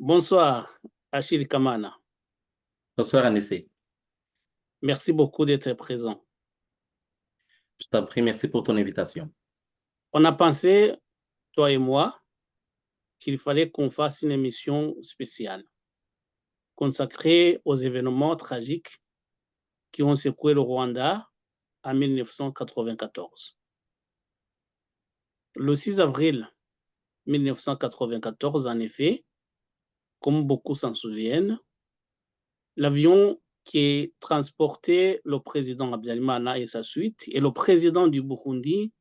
Bonsoir, Achille Kamana. Bonsoir Anissé. Merci beaucoup d'être présent. Je t'en prie, merci pour ton invitation. On a pensé, toi et moi, qu'il fallait qu'on fasse une émission spéciale consacrée aux événements tragiques qui ont secoué le Rwanda en 1994. Le 6 avril 1994, en effet, comme beaucoup s'en souviennent, l'avion qui transportait le président Habyarimana et sa suite et le président du Burundi,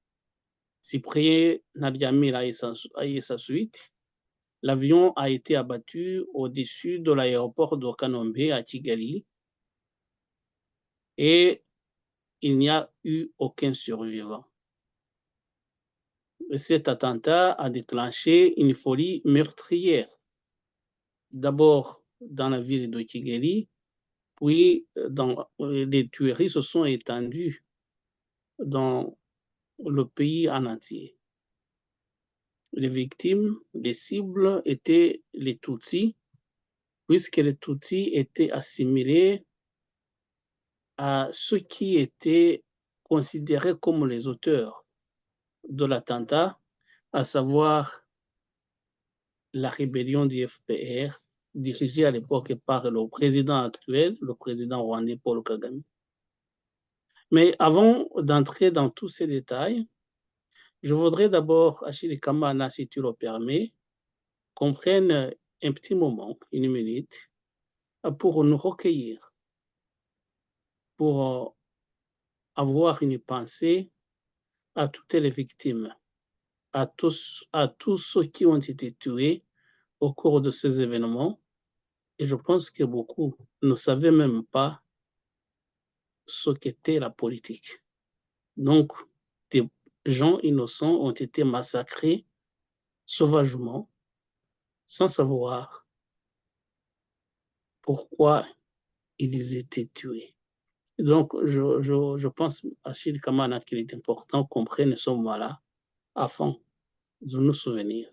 Cyprien Ntaryamira et sa suite, l'avion a été abattu au-dessus de l'aéroport de Kanombe à Kigali et il n'y a eu aucun survivant. Cet attentat a déclenché une folie meurtrière, d'abord dans la ville de Kigali, puis les tueries se sont étendues dans le pays en entier. Les victimes, les cibles étaient les Tutsis, puisque les Tutsis étaient assimilés à ceux qui étaient considérés comme les auteurs de l'attentat, à savoir la rébellion du FPR, dirigée à l'époque par le président actuel, le président rwandais Paul Kagame. Mais avant d'entrer dans tous ces détails, je voudrais d'abord, Achille Kamana, si tu le permets, qu'on prenne un petit moment, une minute, pour nous recueillir, pour avoir une pensée à toutes les victimes, à tous ceux qui ont été tués au cours de ces événements. Et je pense que beaucoup ne savaient même pas ce qu'était la politique. Donc, des gens innocents ont été massacrés sauvagement, sans savoir pourquoi ils étaient tués. Donc, je pense, Achille Kamana, qu'il est important qu'on prenne ce moment-là afin de nous souvenir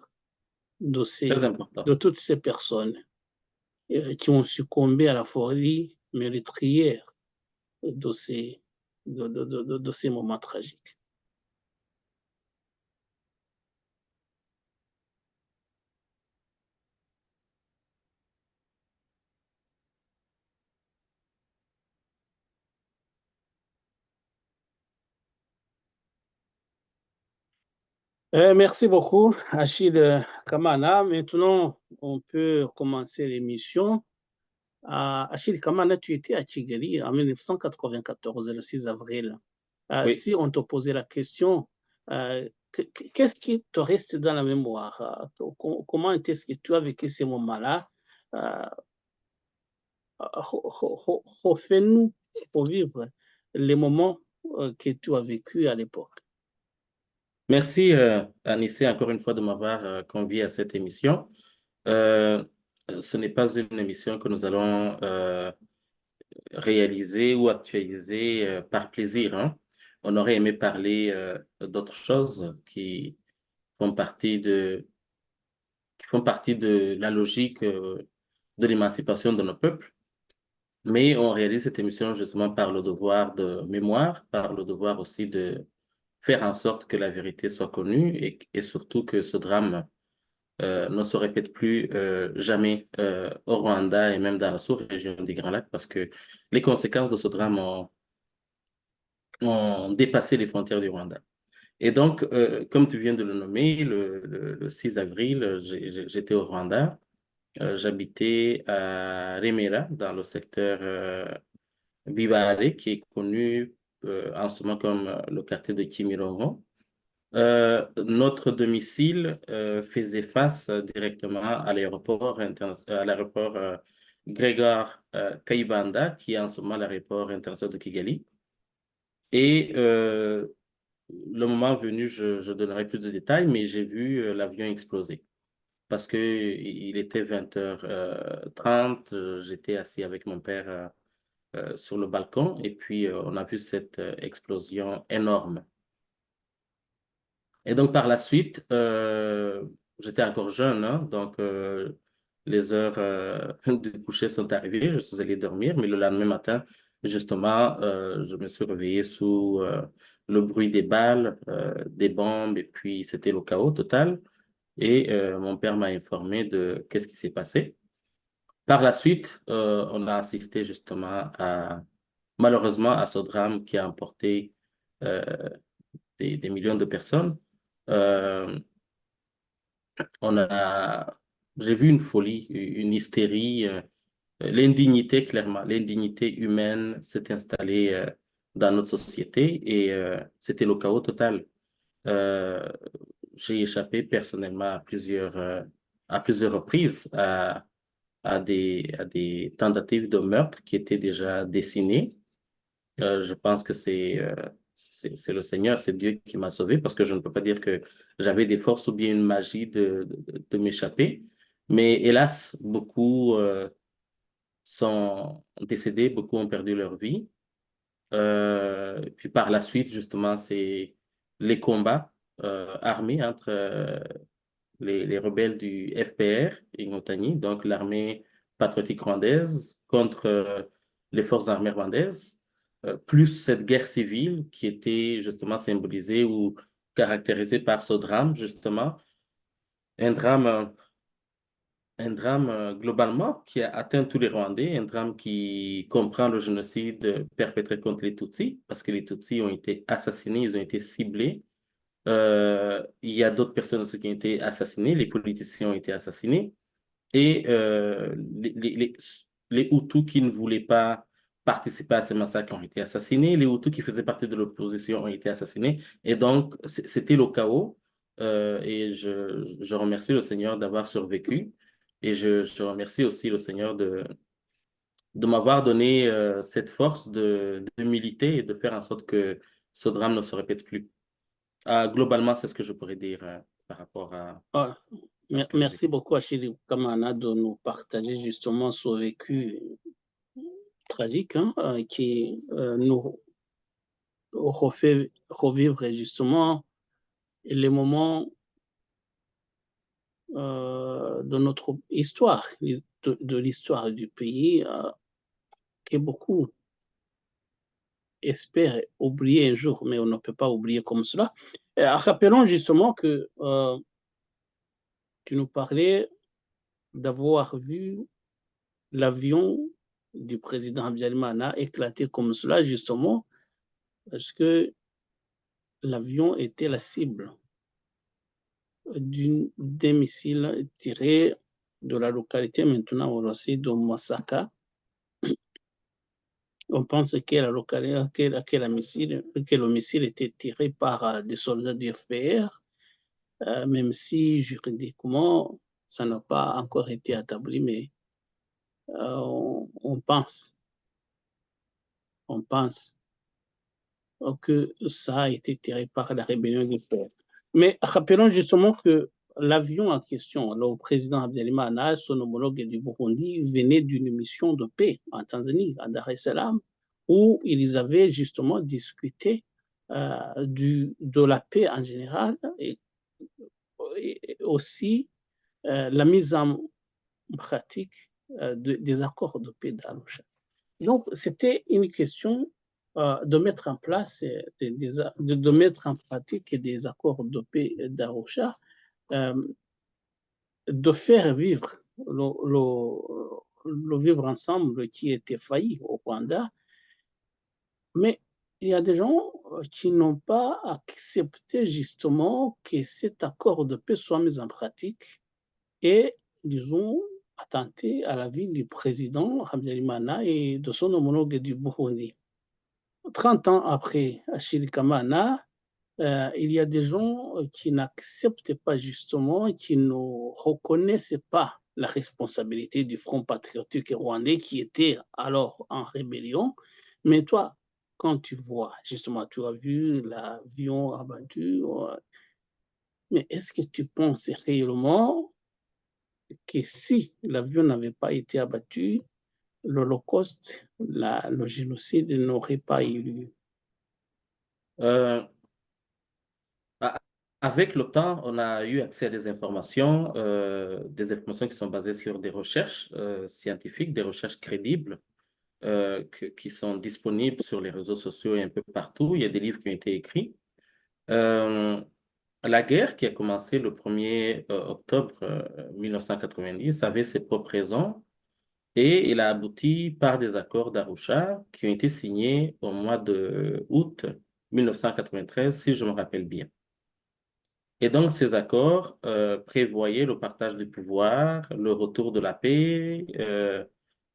Très important. de toutes ces personnes qui ont succombé à la folie meurtrière de ces, de ces moments tragiques. Merci beaucoup, Achille Kamana. Maintenant, on peut commencer l'émission. Achille Kamana, tu étais à Kigali en 1994, le 6 avril. Oui, Si on te posait la question, qu'est-ce qui te reste dans la mémoire? Comment est-ce que tu as vécu ces moments-là? Euh, Refais-nous revivre les moments que tu as vécu à l'époque. merci Anissé encore une fois de m'avoir convié à cette émission. Euh, Ce n'est pas une émission que nous allons réaliser ou actualiser par plaisir, hein. On aurait aimé parler d'autres choses qui font partie de la logique de l'émancipation de nos peuples. Mais on réalise cette émission justement par le devoir de mémoire, par le devoir aussi de faire en sorte que la vérité soit connue et surtout que ce drame ne se répète plus jamais au Rwanda et même dans la sous-région des Grands Lacs parce que les conséquences de ce drame ont dépassé les frontières du Rwanda. Et donc, comme tu viens de le nommer, le 6 avril, j'étais au Rwanda. J'habitais à Remera, dans le secteur Bibale, qui est connu en ce moment comme le quartier de Kimirongo. Notre domicile faisait face directement à l'aéroport Grégoire Kayibanda, qui est en ce moment l'aéroport international de Kigali. Et le moment venu, je donnerai plus de détails, mais j'ai vu l'avion exploser parce que il était 20h30, j'étais assis avec mon père sur le balcon et puis on a vu cette explosion énorme. Et donc par la suite, j'étais encore jeune, hein, donc les heures du coucher sont arrivées, je suis allé dormir, mais le lendemain matin, justement, je me suis réveillé sous le bruit des balles, des bombes, et puis c'était le chaos total. Et mon père m'a informé de qu'est-ce qui s'est passé. Par la suite, on a assisté justement malheureusement, à ce drame qui a emporté euh, des millions de personnes. Euh, j'ai vu une folie, une hystérie, l'indignité, clairement, l'indignité humaine s'est installée dans notre société et c'était le chaos total. Euh, j'ai échappé personnellement à plusieurs reprises à des tentatives de meurtre qui étaient déjà dessinées. Je pense que c'est le Seigneur, c'est Dieu qui m'a sauvé parce que je ne peux pas dire que j'avais des forces ou bien une magie de m'échapper. Mais hélas, beaucoup sont décédés, beaucoup ont perdu leur vie. Puis par la suite, justement, c'est les combats armés entre les rebelles du FPR et Montagny, donc l'armée patriotique rwandaise, contre les forces armées rwandaises, plus cette guerre civile qui était justement symbolisée ou caractérisée par ce drame, justement, un drame, euh, un drame globalement qui a atteint tous les Rwandais, un drame qui comprend le génocide perpétré contre les Tutsis, parce que les Tutsis ont été assassinés, ils ont été ciblés. Il y a d'autres personnes aussi qui ont été assassinées, les politiciens ont été assassinés, et les Hutus qui ne voulaient pas participer à ces massacres ont été assassinés, les Hutus qui faisaient partie de l'opposition ont été assassinés, et donc c'était le chaos, et je remercie le Seigneur d'avoir survécu, et je remercie aussi le Seigneur de m'avoir donné cette force de militer et de faire en sorte que ce drame ne se répète plus. Globalement, c'est ce que je pourrais dire par rapport Ah, à ce que j'ai merci vécu. beaucoup, Achille Kamana, de nous partager justement ce vécu tragique hein, qui nous refait revivre justement les moments de notre histoire, de l'histoire du pays, que beaucoup espèrent oublier un jour, mais on ne peut pas oublier comme cela. Rappelons justement que tu nous parlais d'avoir vu l'avion du président Habyarimana éclater comme cela, justement, parce que l'avion était la cible d'un missile tiré de la localité maintenant aussi de Masaka. On pense que, la localité, que le missile était tiré par des soldats du FPR, même si juridiquement, ça n'a pas encore été établi, mais on pense que ça a été tiré par la rébellion du FPR. Mais rappelons justement que l'avion en question, le président Habyarimana, son homologue du Burundi, venait d'une mission de paix en Tanzanie, à Dar es Salaam, où ils avaient justement discuté de la paix en général et aussi la mise en pratique des accords de paix d'Arusha. Donc, c'était une question de mettre en place, de mettre en pratique des accords de paix d'Arusha, euh, de faire vivre le vivre ensemble qui était failli au Rwanda. Mais il y a des gens qui n'ont pas accepté justement que cet accord de paix soit mis en pratique et ils ont attenté à la vie du président Habyarimana et de son homologue du Burundi. 30 ans après Achille Kamana, il y a des gens qui n'acceptent pas justement, qui ne reconnaissent pas la responsabilité du Front patriotique rwandais qui était alors en rébellion. Mais toi, quand tu vois, justement, tu as vu l'avion abattu, mais est-ce que tu penses réellement que si l'avion n'avait pas été abattu, l'Holocauste, le génocide n'aurait pas eu lieu? Euh, à, avec le temps, on a eu accès à des informations qui sont basées sur des recherches scientifiques, des recherches crédibles qui sont disponibles sur les réseaux sociaux et un peu partout. Il y a des livres qui ont été écrits. Euh, la guerre qui a commencé le 1er octobre 1990 avait ses propres raisons et il a abouti par des accords d'Arusha qui ont été signés au mois de août 1993, si je me rappelle bien. Et donc, ces accords prévoyaient le partage du pouvoir, le retour de la paix,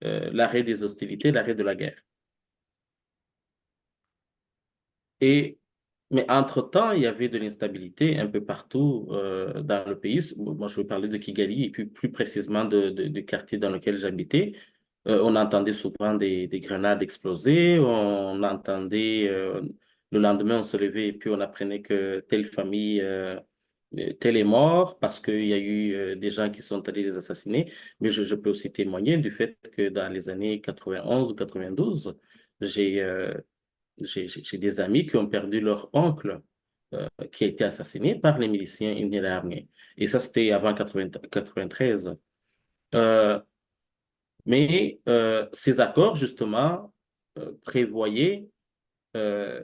l'arrêt des hostilités, l'arrêt de la guerre. Et, mais entre-temps, il y avait de l'instabilité un peu partout dans le pays. Moi, je veux parler de Kigali et puis plus précisément du quartier dans lequel j'habitais. On entendait souvent des grenades exploser, on entendait, le lendemain, on se levait et puis on apprenait que telle famille, tel est mort parce qu'il y a eu des gens qui sont allés les assassiner. Mais je peux aussi témoigner du fait que dans les années 91 ou 92, j'ai j'ai des amis qui ont perdu leur oncle qui a été assassiné par les miliciens armés. Et ça, c'était avant 93. Euh, mais ces accords, justement, prévoyaient euh,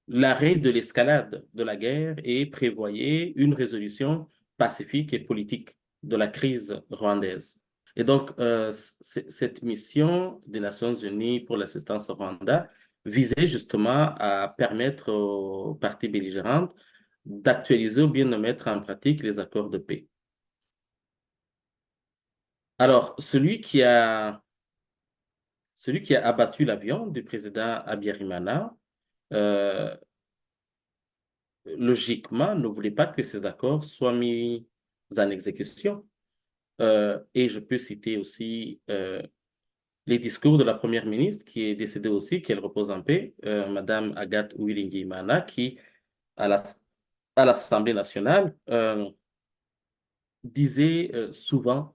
l'arrêt de l'escalade de la guerre et prévoyaient une résolution pacifique et politique de la crise rwandaise. Et donc, cette mission des Nations Unies pour l'assistance au Rwanda visait justement à permettre aux parties belligérantes d'actualiser ou bien de mettre en pratique les accords de paix. Alors, celui qui a abattu l'avion du président Habyarimana, euh, logiquement, ne voulait pas que ces accords soient mis en exécution. Et je peux citer aussi les discours de la première ministre, qui est décédée aussi, qu'elle repose en paix, Madame Agathe Uwilingiyimana, qui, à la, à l'Assemblée nationale, disait souvent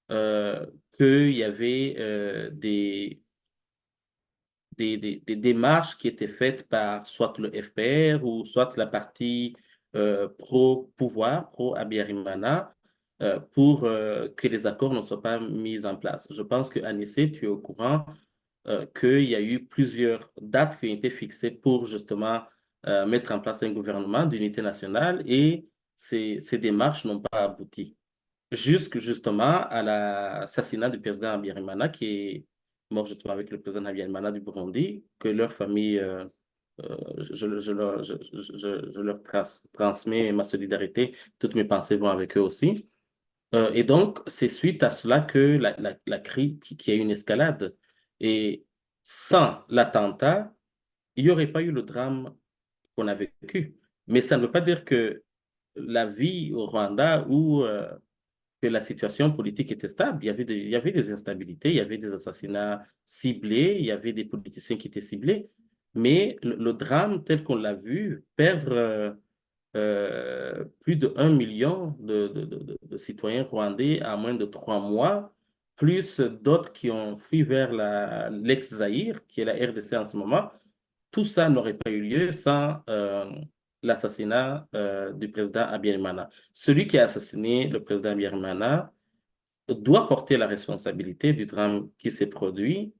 qu'il y avait des démarches qui étaient faites par soit le FPR ou soit la partie pro-pouvoir, pro-Abiyarimana, pour que les accords ne soient pas mis en place. Je pense que Anissé, tu es au courant qu'il y a eu plusieurs dates qui ont été fixées pour justement mettre en place un gouvernement d'unité nationale et ces démarches n'ont pas abouti justement à l'assassinat du président Habyarimana, qui est mort justement avec le président Habyarimana du Burundi, que leur famille, je leur transmets ma solidarité, toutes mes pensées vont avec eux aussi. Et donc, c'est suite à cela que la crise, qu'il y a eu une escalade. Et sans l'attentat, il n'y aurait pas eu le drame qu'on a vécu. Mais ça ne veut pas dire que la vie au Rwanda ou que la situation politique était stable. Il y avait des instabilités, il y avait des assassinats ciblés, il y avait des politiciens qui étaient ciblés. Mais le drame tel qu'on l'a vu, perdre plus de 1 million de citoyens rwandais en moins de 3 mois, plus d'autres qui ont fui vers l'ex-Zaïre, qui est la RDC en ce moment, tout ça n'aurait pas eu lieu sans l'assassinat du président Habyarimana. Celui qui a assassiné le président Habyarimana doit porter la responsabilité du drame qui s'est produit,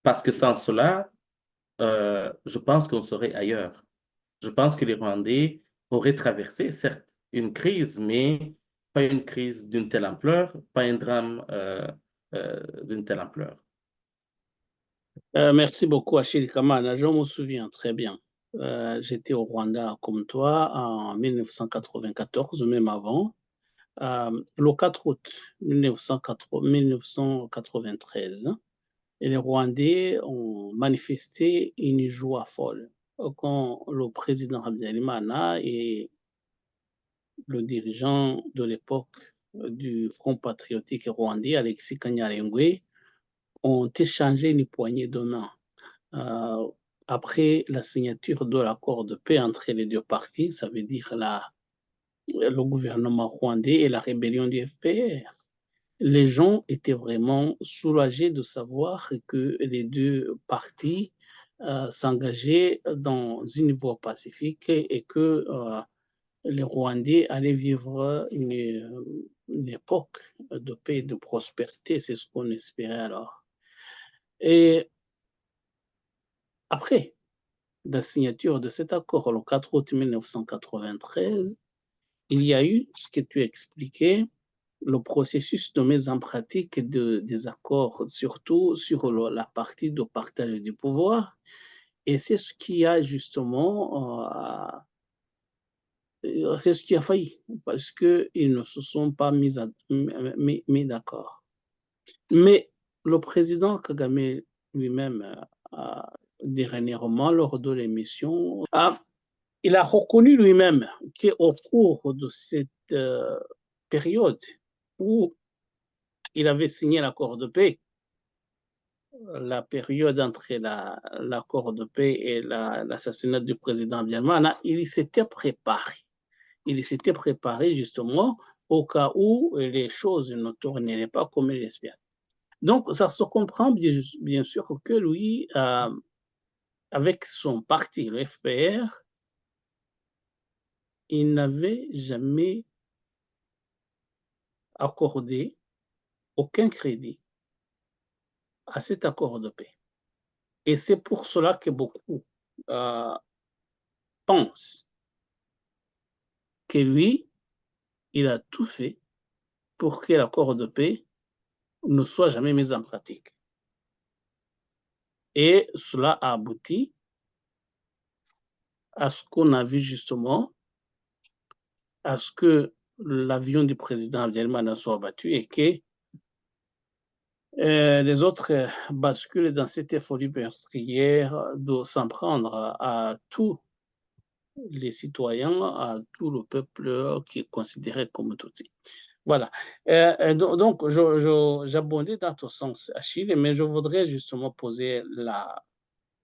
parce que sans cela, je pense qu'on serait ailleurs. Je pense que les Rwandais auraient traversé, certes, une crise, mais pas une crise d'une telle ampleur, pas un drame d'une telle ampleur. Merci beaucoup, Achille Kamana. Je me souviens très bien. J'étais au Rwanda comme toi en 1994, même avant. Le 4 août 1993, et les Rwandais ont manifesté une joie folle quand le président Habyarimana et le dirigeant de l'époque du Front patriotique rwandais, Alexis Kanyarengwe, ont échangé une poignée de main. Euh, Après la signature de l'accord de paix entre les deux parties, ça veut dire le gouvernement rwandais et la rébellion du FPR. Les gens étaient vraiment soulagés de savoir que les deux parties s'engager dans une voie pacifique et que les Rwandais allaient vivre une époque de paix et de prospérité, c'est ce qu'on espérait alors. Et après la signature de cet accord, le 4 août 1993, il y a eu ce que tu expliquais, le processus de mise en pratique des accords, surtout sur la partie de partage du pouvoir. Et c'est ce qui a justement, c'est ce qui a failli, parce qu'ils ne se sont pas mis d'accord. Mais le président Kagame lui-même, dernièrement, lors de l'émission, il a reconnu lui-même qu'au cours de cette période où il avait signé l'accord de paix, la période entre l'accord de paix et l'assassinat du président Bielmana, il s'était préparé. Il s'était préparé justement au cas où les choses ne tourneraient pas comme il l'espérait. Donc, ça se comprend bien sûr que lui, avec son parti, le FPR, il n'avait jamais accordé aucun crédit à cet accord de paix. Et c'est pour cela que beaucoup pensent que lui, il a tout fait pour que l'accord de paix ne soit jamais mis en pratique. Et cela a abouti à ce qu'on a vu justement, à ce que l'avion du président Abdelmanan soit abattu et que les autres basculent dans cette euphorie meurtrière de s'en prendre à tous les citoyens, à tout le peuple qui est considéré comme Tutsi. Voilà. Donc, j'abondais dans ton sens, Achille, mais je voudrais justement poser la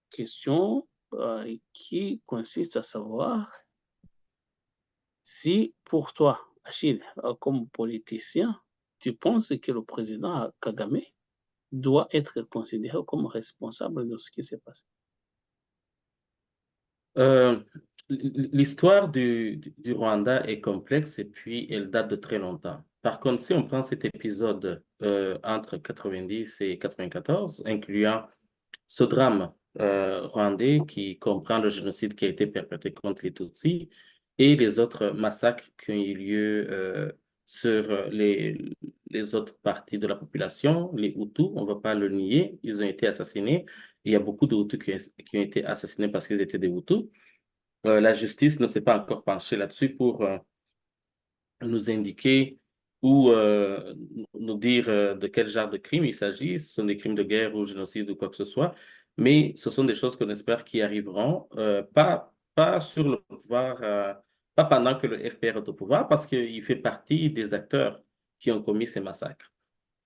question qui consiste à savoir si pour toi, Achille, comme politicien, tu penses que le président Kagame doit être considéré comme responsable de ce qui s'est passé. L'histoire du Rwanda est complexe et puis elle date de très longtemps. Par contre, si on prend cet épisode entre 90 et 94, incluant ce drame rwandais qui comprend le génocide qui a été perpétré contre les Tutsis et les autres massacres qui ont eu lieu sur les autres parties de la population, les Hutus, on ne va pas le nier, ils ont été assassinés. Il y a beaucoup de Hutus qui ont été assassinés parce qu'ils étaient des Hutus. La justice ne s'est pas encore penchée là-dessus pour nous indiquer ou nous dire de quel genre de crime il s'agit. Ce sont des crimes de guerre ou génocide ou quoi que ce soit. Mais ce sont des choses qu'on espère qui arriveront, pas sur le pouvoir, pas pendant que le FPR est au pouvoir, parce qu'il fait partie des acteurs qui ont commis ces massacres.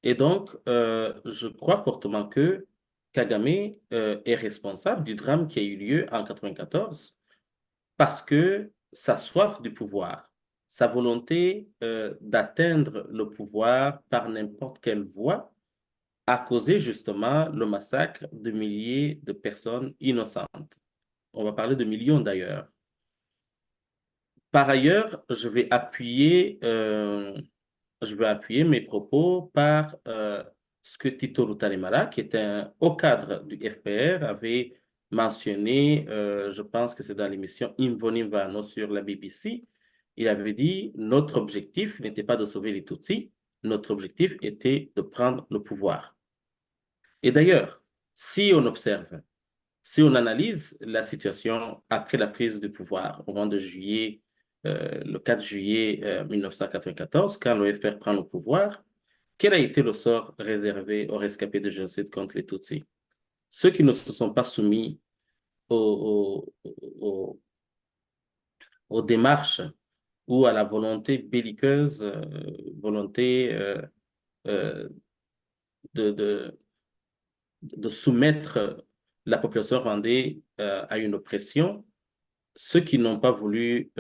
Et donc, je crois fortement que Kagame est responsable du drame qui a eu lieu en 94 parce que sa soif du pouvoir, sa volonté d'atteindre le pouvoir par n'importe quelle voie, a causé justement le massacre de milliers de personnes innocentes. On va parler de millions d'ailleurs. Par ailleurs, je vais appuyer mes propos par ce que Tito Rutalemara, qui est un haut cadre du FPR, avait mentionné, je pense que c'est dans l'émission Imvoni Mvano sur la BBC. Il avait dit, notre objectif n'était pas de sauver les Tutsis, notre objectif était de prendre le pouvoir. Et d'ailleurs, si on observe, si on analyse la situation après la prise du pouvoir au mois de juillet, le 4 juillet 1994, quand le FPR prend le pouvoir, quel a été le sort réservé aux rescapés de génocide contre les Tutsis? Ceux qui ne se sont pas soumis aux démarches ou à la volonté belliqueuse, volonté euh, de, de, de soumettre la population rwandaise à une oppression, ceux qui n'ont pas voulu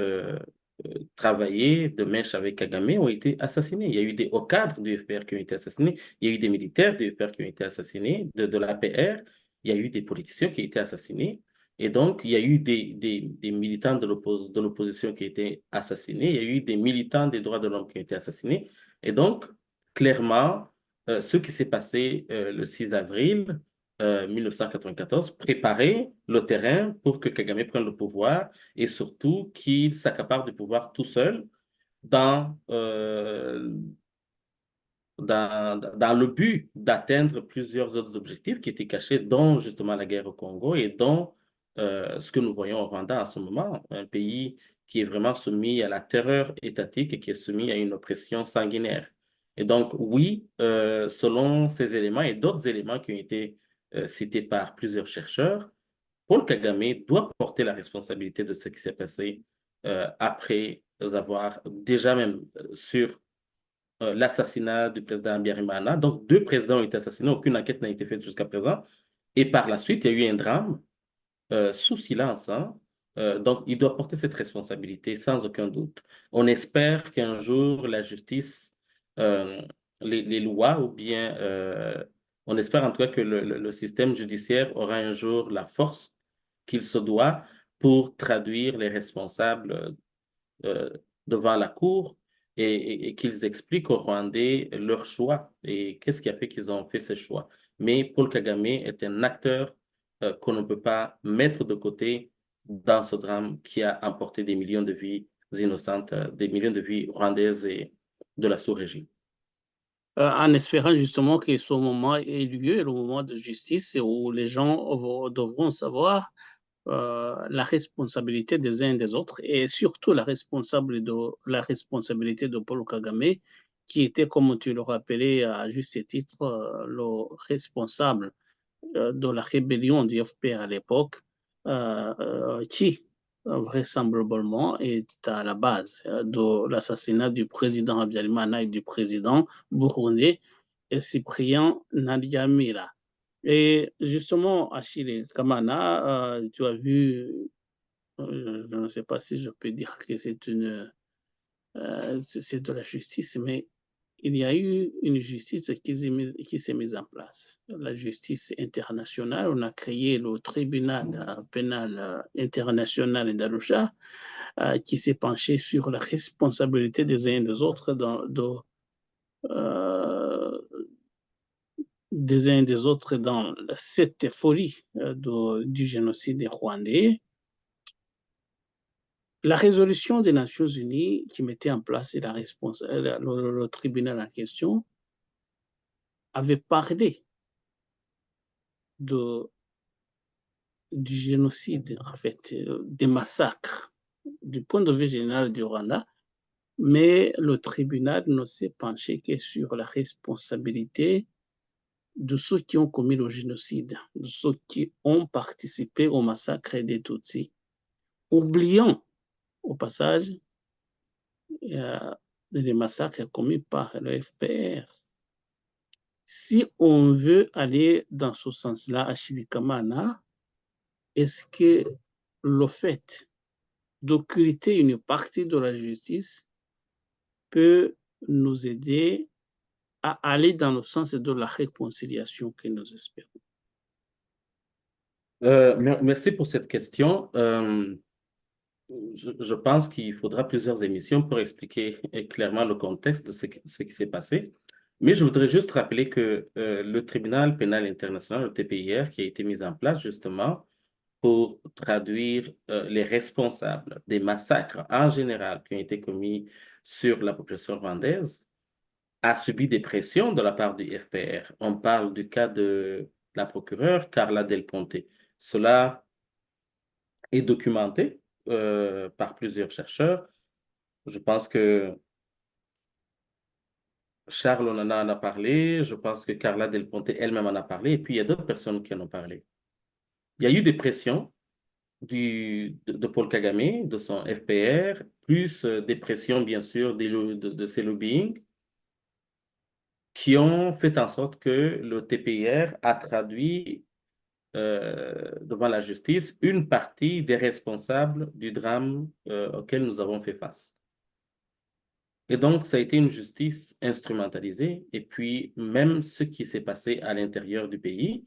travailler de mèche avec Kagame ont été assassinés. Il y a eu des hauts cadres du FPR qui ont été assassinés, il y a eu des militaires du FPR qui ont été assassinés, de l'APR, il y a eu des politiciens qui ont été assassinés. Et donc, il y a eu des militants de l'opposition qui ont été assassinés. Il y a eu des militants des droits de l'homme qui ont été assassinés. Et donc, clairement, ce qui s'est passé le 6 avril 1994 préparait le terrain pour que Kagame prenne le pouvoir et surtout qu'il s'accapare du pouvoir tout seul dans, dans le but d'atteindre plusieurs autres objectifs qui étaient cachés, dont justement la guerre au Congo et dont ce que nous voyons au Rwanda en ce moment, un pays qui est vraiment soumis à la terreur étatique et qui est soumis à une oppression sanguinaire. Et donc, oui, selon ces éléments et d'autres éléments qui ont été cités par plusieurs chercheurs, Paul Kagame doit porter la responsabilité de ce qui s'est passé après avoir déjà même sur l'assassinat du président Habyarimana. Donc, deux présidents ont été assassinés, aucune enquête n'a été faite jusqu'à présent. Et par la suite, il y a eu un drame sous silence, hein. Donc, il doit porter cette responsabilité sans aucun doute. On espère qu'un jour, la justice, euh, les lois, ou bien on espère en tout cas que le système judiciaire aura un jour la force qu'il se doit pour traduire les responsables euh, devant la cour et qu'ils expliquent aux Rwandais leur choix et qu'est-ce qui a fait qu'ils ont fait ce choix. Mais Paul Kagame est un acteur qu'on ne peut pas mettre de côté dans ce drame qui a emporté des millions de vies innocentes, des millions de vies rwandaises et de la sous-région. En espérant justement que ce moment ait lieu, le moment de justice où les gens devront savoir la responsabilité des uns et des autres et surtout la responsabilité de Paul Kagame, qui était, comme tu le rappelais à juste titre, le responsable de la rébellion du FPR à l'époque, qui vraisemblablement est à la base de l'assassinat du président Habyarimana et du président burundais Cyprien Ntaryamira. Et justement, Achille Kamana, tu as vu, je ne sais pas si je peux dire que c'est de la justice, mais il y a eu une justice qui s'est mise en place. La justice internationale, on a créé le tribunal pénal international d'Arusha qui s'est penché sur la responsabilité des uns et des autres euh, des uns et des autres dans cette folie du génocide rwandais. La résolution des Nations Unies qui mettait en place le tribunal en question avait parlé de, du génocide, en fait, des massacres du point de vue général du Rwanda, mais le tribunal ne s'est penché que sur la responsabilité de ceux qui ont commis le génocide, de ceux qui ont participé au massacre des Tutsis, oubliant au passage les massacres commis par le FPR. Si on veut aller dans ce sens-là à Chilikamana, est-ce que le fait d'occulter une partie de la justice peut nous aider à aller dans le sens de la réconciliation que nous espérons? Merci pour cette question. Je pense qu'il faudra plusieurs émissions pour expliquer clairement le contexte de ce qui s'est passé. Mais je voudrais juste rappeler que le tribunal pénal international, le TPIR, qui a été mis en place justement pour traduire les responsables des massacres en général qui ont été commis sur la population rwandaise, a subi des pressions de la part du FPR. On parle du cas de la procureure Carla Del Ponte. Cela est documenté par plusieurs chercheurs. Je pense que Charles Onana en a parlé, je pense que Carla Del Ponte elle-même en a parlé, et puis il y a d'autres personnes qui en ont parlé. Il y a eu des pressions de Paul Kagame, de son FPR, plus des pressions, bien sûr, de ses lobbying, qui ont fait en sorte que le TPIR a traduit devant la justice une partie des responsables du drame auquel nous avons fait face. Et donc, ça a été une justice instrumentalisée. Et puis, même ce qui s'est passé à l'intérieur du pays,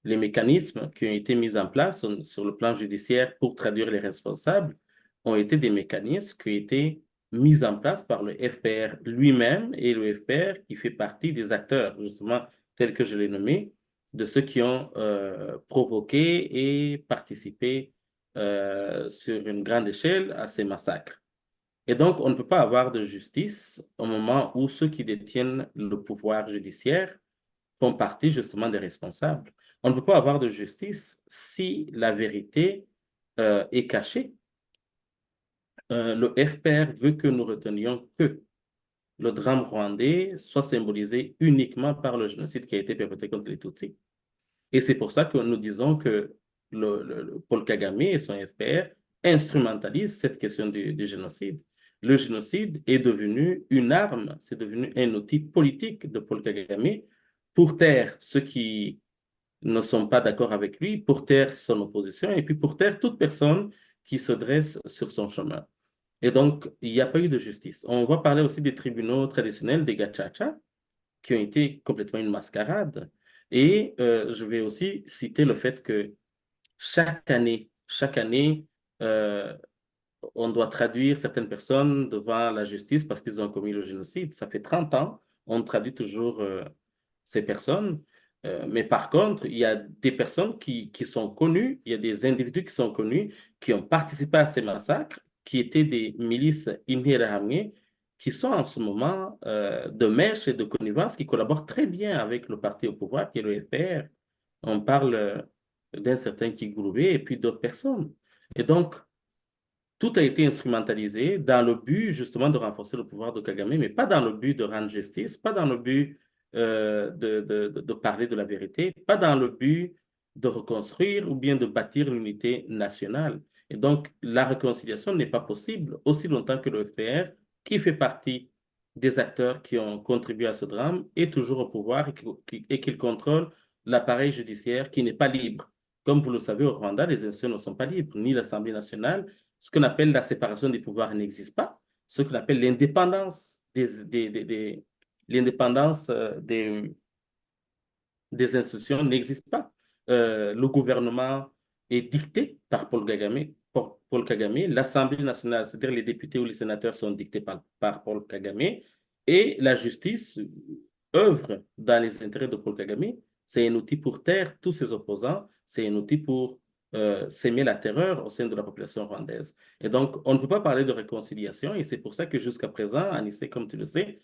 les mécanismes qui ont été mis en place sur le plan judiciaire pour traduire les responsables ont été des mécanismes qui ont été mis en place par le FPR lui-même et le FPR qui fait partie des acteurs, justement, tels que je l'ai nommé, de ceux qui ont provoqué et participé sur une grande échelle à ces massacres. Et donc, on ne peut pas avoir de justice au moment où ceux qui détiennent le pouvoir judiciaire font partie justement des responsables. On ne peut pas avoir de justice si la vérité est cachée. Le FPR veut que nous retenions que le drame rwandais soit symbolisé uniquement par le génocide qui a été perpétré contre les Tutsis. Et c'est pour ça que nous disons que le Paul Kagame et son FPR instrumentalisent cette question du génocide. Le génocide est devenu une arme, c'est devenu un outil politique de Paul Kagame pour taire ceux qui ne sont pas d'accord avec lui, pour taire son opposition et puis pour taire toute personne qui se dresse sur son chemin. Et donc, il n'y a pas eu de justice. On va parler aussi des tribunaux traditionnels, des gachacha, qui ont été complètement une mascarade. Et je vais aussi citer le fait que chaque année, euh, on doit traduire certaines personnes devant la justice parce qu'ils ont commis le génocide. Ça fait 30 ans, on traduit toujours ces personnes. Mais par contre, il y a des personnes qui sont connues, il y a des individus qui sont connus, qui ont participé à ces massacres, qui étaient des milices Imhirahamwe, qui sont en ce moment de mèche et de connivence, qui collaborent très bien avec le parti au pouvoir, qui est le FPR. On parle d'un certain Kigurube et puis d'autres personnes. Et donc, tout a été instrumentalisé dans le but justement de renforcer le pouvoir de Kagame, mais pas dans le but de rendre justice, pas dans le but de parler de la vérité, pas dans le but de reconstruire ou bien de bâtir l'unité nationale. Et donc, la réconciliation n'est pas possible aussi longtemps que le FPR, qui fait partie des acteurs qui ont contribué à ce drame, est toujours au pouvoir et qu'il contrôle l'appareil judiciaire qui n'est pas libre. Comme vous le savez, au Rwanda, les institutions ne sont pas libres, ni l'Assemblée nationale. Ce qu'on appelle la séparation des pouvoirs n'existe pas. Ce qu'on appelle l'indépendance l'indépendance des institutions n'existe pas. Le gouvernement est dicté par Paul Kagame. L'Assemblée nationale, c'est-à-dire les députés ou les sénateurs, sont dictés par Paul Kagame. Et la justice œuvre dans les intérêts de Paul Kagame. C'est un outil pour taire tous ses opposants. C'est un outil pour s'aimer la terreur au sein de la population rwandaise. Et donc, on ne peut pas parler de réconciliation. Et c'est pour ça que jusqu'à présent, Anissé, comme tu le sais,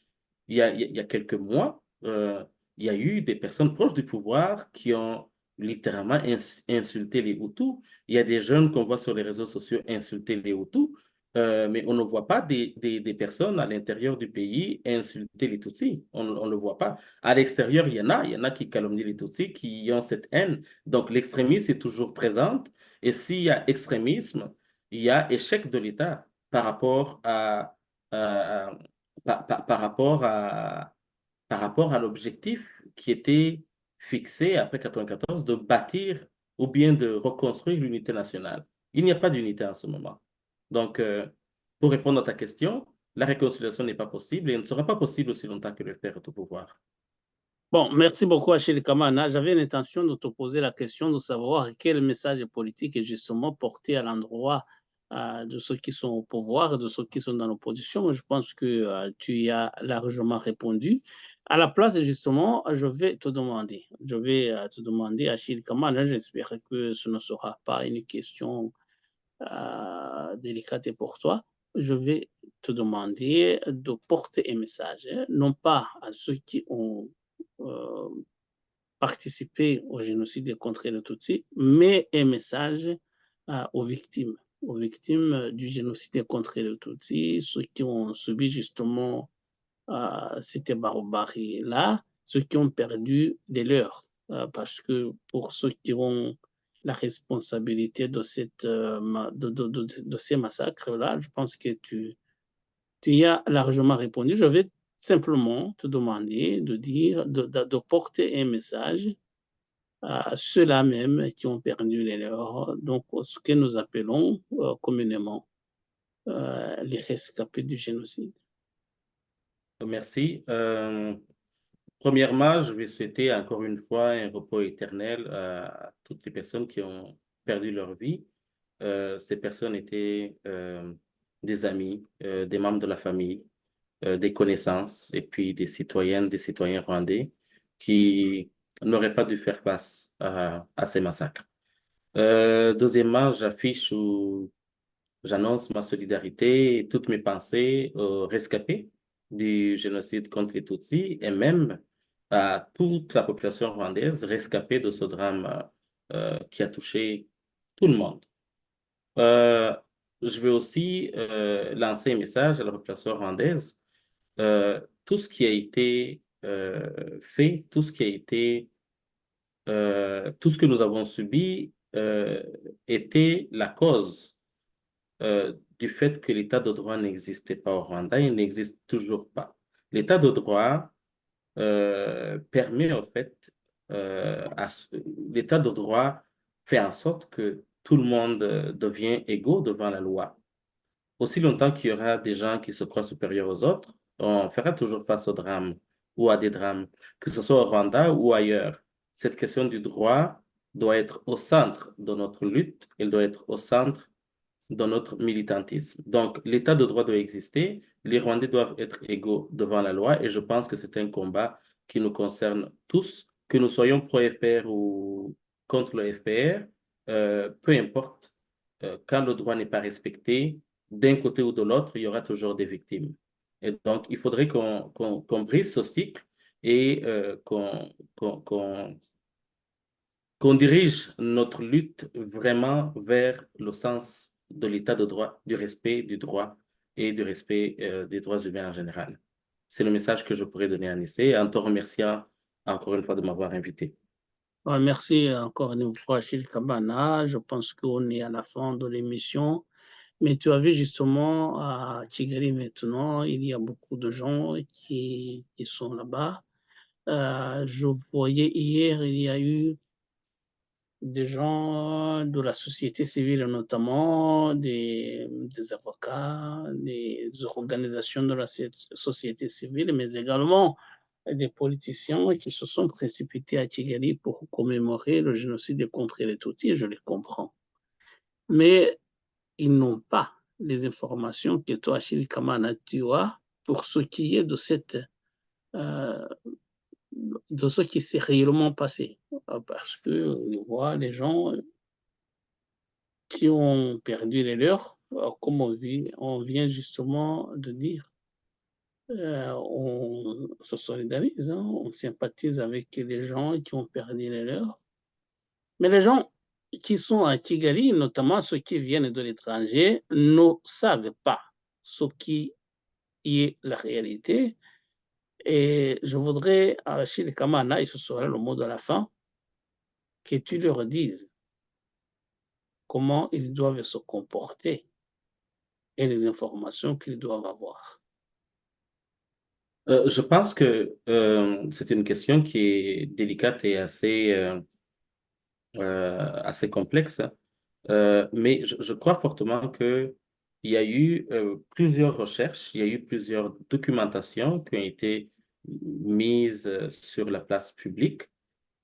il y a quelques mois, il y a eu des personnes proches du pouvoir qui ont littéralement insulté les Hutus. Il y a des jeunes qu'on voit sur les réseaux sociaux insulter les Hutus, mais on ne voit pas des personnes à l'intérieur du pays insulter les Tutsis. On ne le voit pas. À l'extérieur, il y en a qui calomnient les Tutsis, qui ont cette haine. Donc l'extrémisme est toujours présent. Et s'il y a extrémisme, il y a échec de l'État par rapport à- par rapport par rapport à l'objectif qui était fixé après 1994 de bâtir ou bien de reconstruire l'unité nationale. Il n'y a pas d'unité en ce moment. Donc, pour répondre à ta question, la réconciliation n'est pas possible et ne sera pas possible aussi longtemps que le père est au pouvoir. Bon, merci beaucoup, Achille Kamana. J'avais l'intention de te poser la question de savoir quel message politique est justement porté à l'endroit de ceux qui sont au pouvoir et de ceux qui sont dans l'opposition. Je pense que tu y as largement répondu. À la place, justement, je vais te demander, Achille Kamana, j'espère que ce ne sera pas une question délicate pour toi. Je vais te demander de porter un message, hein, non pas à ceux qui ont euh, participé au génocide contre les Tutsis, mais un message aux victimes du génocide contre les Tutsis, ceux qui ont subi justement cette barbarie-là, ceux qui ont perdu des leurs. Parce que pour ceux qui ont la responsabilité de ces massacres-là, je pense que tu y as largement répondu. Je vais simplement te demander de dire, de porter un message à ceux-là même qui ont perdu les leurs, donc ce que nous appelons communément les rescapés du génocide. Merci. premièrement, je vais souhaiter encore une fois un repos éternel à toutes les personnes qui ont perdu leur vie. Ces personnes étaient des amis, des membres de la famille, des connaissances et puis des citoyennes, des citoyens rwandais qui n'auraient pas dû faire face à ces massacres. Deuxièmement, j'affiche ou j'annonce ma solidarité et toutes mes pensées aux rescapés du génocide contre les Tutsis et même à toute la population rwandaise rescapée de ce drame qui a touché tout le monde. Euh, je vais aussi lancer un message à la population rwandaise. Tout ce qui a été fait, tout ce que nous avons subi était la cause du fait que l'état de droit n'existait pas au Rwanda. Il n'existe toujours pas. L'état de droit permet en fait, l'état de droit fait en sorte que tout le monde devient égaux devant la loi. Aussi longtemps qu'il y aura des gens qui se croient supérieurs aux autres, on fera toujours face au drame ou à des drames, que ce soit au Rwanda ou ailleurs. Cette question du droit doit être au centre de notre lutte, elle doit être au centre de notre militantisme. Donc, l'état de droit doit exister, les Rwandais doivent être égaux devant la loi et je pense que c'est un combat qui nous concerne tous, que nous soyons pro-FPR ou contre le FPR, peu importe, quand le droit n'est pas respecté, d'un côté ou de l'autre, il y aura toujours des victimes. Et donc, il faudrait qu'on brise ce cycle et qu'on dirige notre lutte vraiment vers le sens de l'état de droit, du respect du droit et du respect des droits humains en général. C'est le message que je pourrais donner à Nissé en te remerciant encore une fois de m'avoir invité. Merci encore une fois, Achille Kabana. Je pense qu'on est à la fin de l'émission. Mais tu as vu justement à Kigali maintenant, il y a beaucoup de gens qui sont là-bas. Je voyais hier, il y a eu des gens de la société civile, notamment des avocats, des organisations de la société civile, mais également des politiciens qui se sont précipités à Kigali pour commémorer le génocide contre les Tutsis, et je les comprends. Mais ils n'ont pas les informations que toi, Achille Kamana, tu as pour ce qui est euh, de ce qui s'est réellement passé. Parce que on voit les gens qui ont perdu les leurs, comme on vient justement de dire, on se solidarise, hein, on sympathise avec les gens qui ont perdu les leurs. Mais les gens qui sont à Kigali, notamment ceux qui viennent de l'étranger, ne savent pas ce qui est la réalité. Et je voudrais, à Achille Kamana, et ce sera le mot de la fin, que tu leur dises comment ils doivent se comporter et les informations qu'ils doivent avoir. Je pense que c'est une question qui est délicate et assez complexe. Mais je crois fortement que il y a eu plusieurs recherches, il y a eu plusieurs documentations qui ont été mises sur la place publique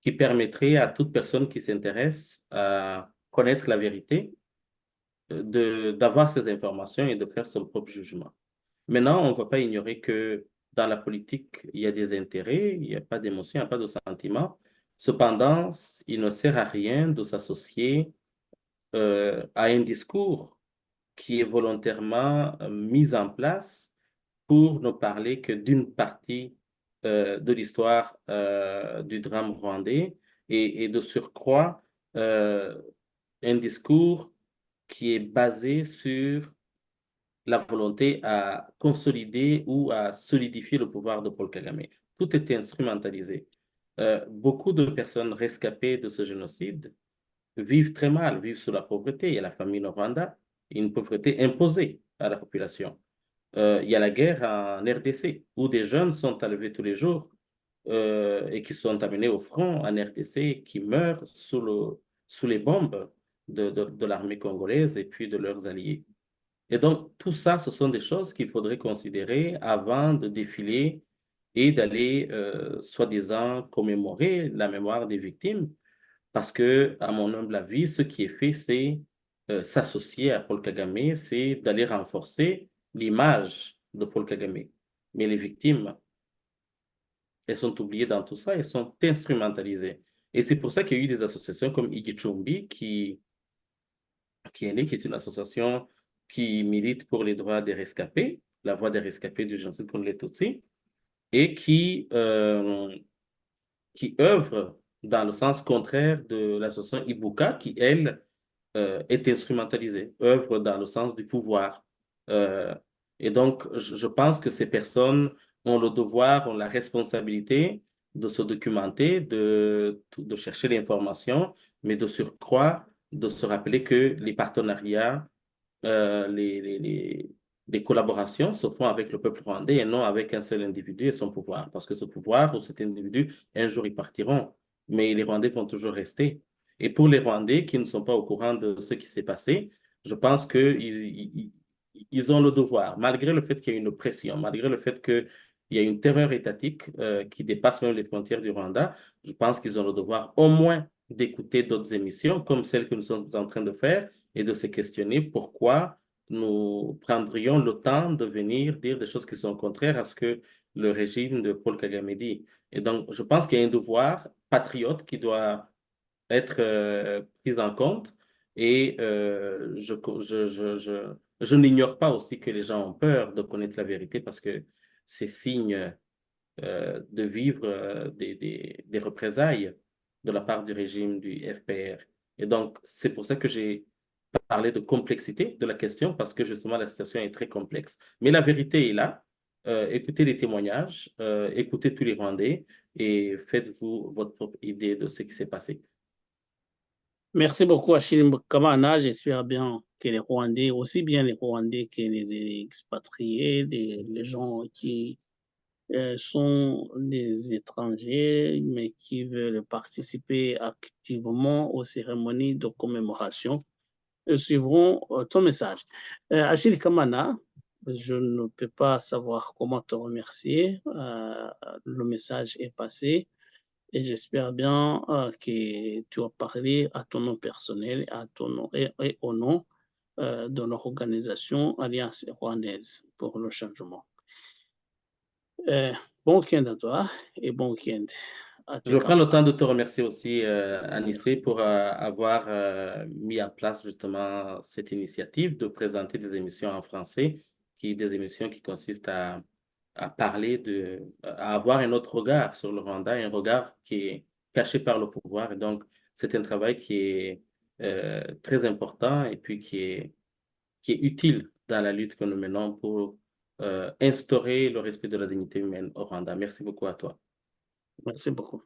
qui permettraient à toute personne qui s'intéresse à connaître la vérité, d'avoir ces informations et de faire son propre jugement. Maintenant, on ne va pas ignorer que dans la politique, il y a des intérêts, il n'y a pas d'émotion, il n'y a pas de sentiment. Cependant, il ne sert à rien de s'associer à un discours qui est volontairement mis en place pour ne parler que d'une partie de l'histoire du drame rwandais et de surcroît euh, un discours qui est basé sur la volonté à consolider ou à solidifier le pouvoir de Paul Kagame. Tout était instrumentalisé. Beaucoup de personnes rescapées de ce génocide vivent très mal, vivent sous la pauvreté. Il y a la famine au Rwanda, une pauvreté imposée à la population. Il y a la guerre en RDC, où des jeunes sont enlevés tous les jours et qui sont amenés au front en RDC, qui meurent sous les bombes de l'armée congolaise et puis de leurs alliés. Et donc, tout ça, ce sont des choses qu'il faudrait considérer avant de défiler et d'aller, soi-disant, commémorer la mémoire des victimes. Parce que, à mon humble avis, ce qui est fait, c'est s'associer à Paul Kagame, c'est d'aller renforcer l'image de Paul Kagame. Mais les victimes, elles sont oubliées dans tout ça, elles sont instrumentalisées. Et c'est pour ça qu'il y a eu des associations comme Igichumbi qui est née, qui est une association qui milite pour les droits des rescapés, la voix des rescapés du génocide contre les Tutsis, et qui œuvre dans le sens contraire de l'association Ibuka, qui, elle, est instrumentalisée, œuvre dans le sens du pouvoir. Euh, et donc, je pense que ces personnes ont le devoir, ont la responsabilité de se documenter, de chercher l'information, mais de surcroît, de se rappeler que les partenariats, euh, les, les, les, les collaborations se font avec le peuple rwandais et non avec un seul individu et son pouvoir. Parce que ce pouvoir ou cet individu, un jour, ils partiront, mais les Rwandais vont toujours rester. Et pour les Rwandais qui ne sont pas au courant de ce qui s'est passé, je pense qu'ils ont le devoir, malgré le fait qu'il y ait une pression, malgré le fait qu'il y a une terreur étatique qui dépasse même les frontières du Rwanda, je pense qu'ils ont le devoir au moins d'écouter d'autres émissions comme celles que nous sommes en train de faire et de se questionner pourquoi nous prendrions le temps de venir dire des choses qui sont contraires à ce que le régime de Paul Kagame dit. Et donc, je pense qu'il y a un devoir patriote qui doit être pris en compte. Et je n'ignore pas aussi que les gens ont peur de connaître la vérité parce que c'est signe de vivre des représailles de la part du régime du FPR. Et donc, c'est pour ça que j'ai parlé de complexité de la question, parce que justement, la situation est très complexe. Mais la vérité est là. Écoutez les témoignages, écoutez tous les Rwandais et faites-vous votre propre idée de ce qui s'est passé. Merci beaucoup, Achille Kamana. J'espère bien que les Rwandais, aussi bien les Rwandais que les expatriés, les gens qui sont des étrangers, mais qui veulent participer activement aux cérémonies de commémoration, suivront ton message. Achille Kamana, je ne peux pas savoir comment te remercier. Le message est passé. Et j'espère bien que tu as parlé à ton nom personnel à ton nom, et au nom de notre organisation Alliance rwandaise pour le changement. Euh, bon week-end à toi et bon week-end à tes Je prends le temps camarades. de te remercier aussi, Anissé, Merci. pour avoir mis en place justement cette initiative de présenter des émissions en français, des émissions qui consistent à parler à avoir un autre regard sur le Rwanda, un regard qui est caché par le pouvoir. Et donc, c'est un travail qui est très important et puis qui est utile dans la lutte que nous menons pour instaurer le respect de la dignité humaine au Rwanda. Merci beaucoup à toi. Merci beaucoup.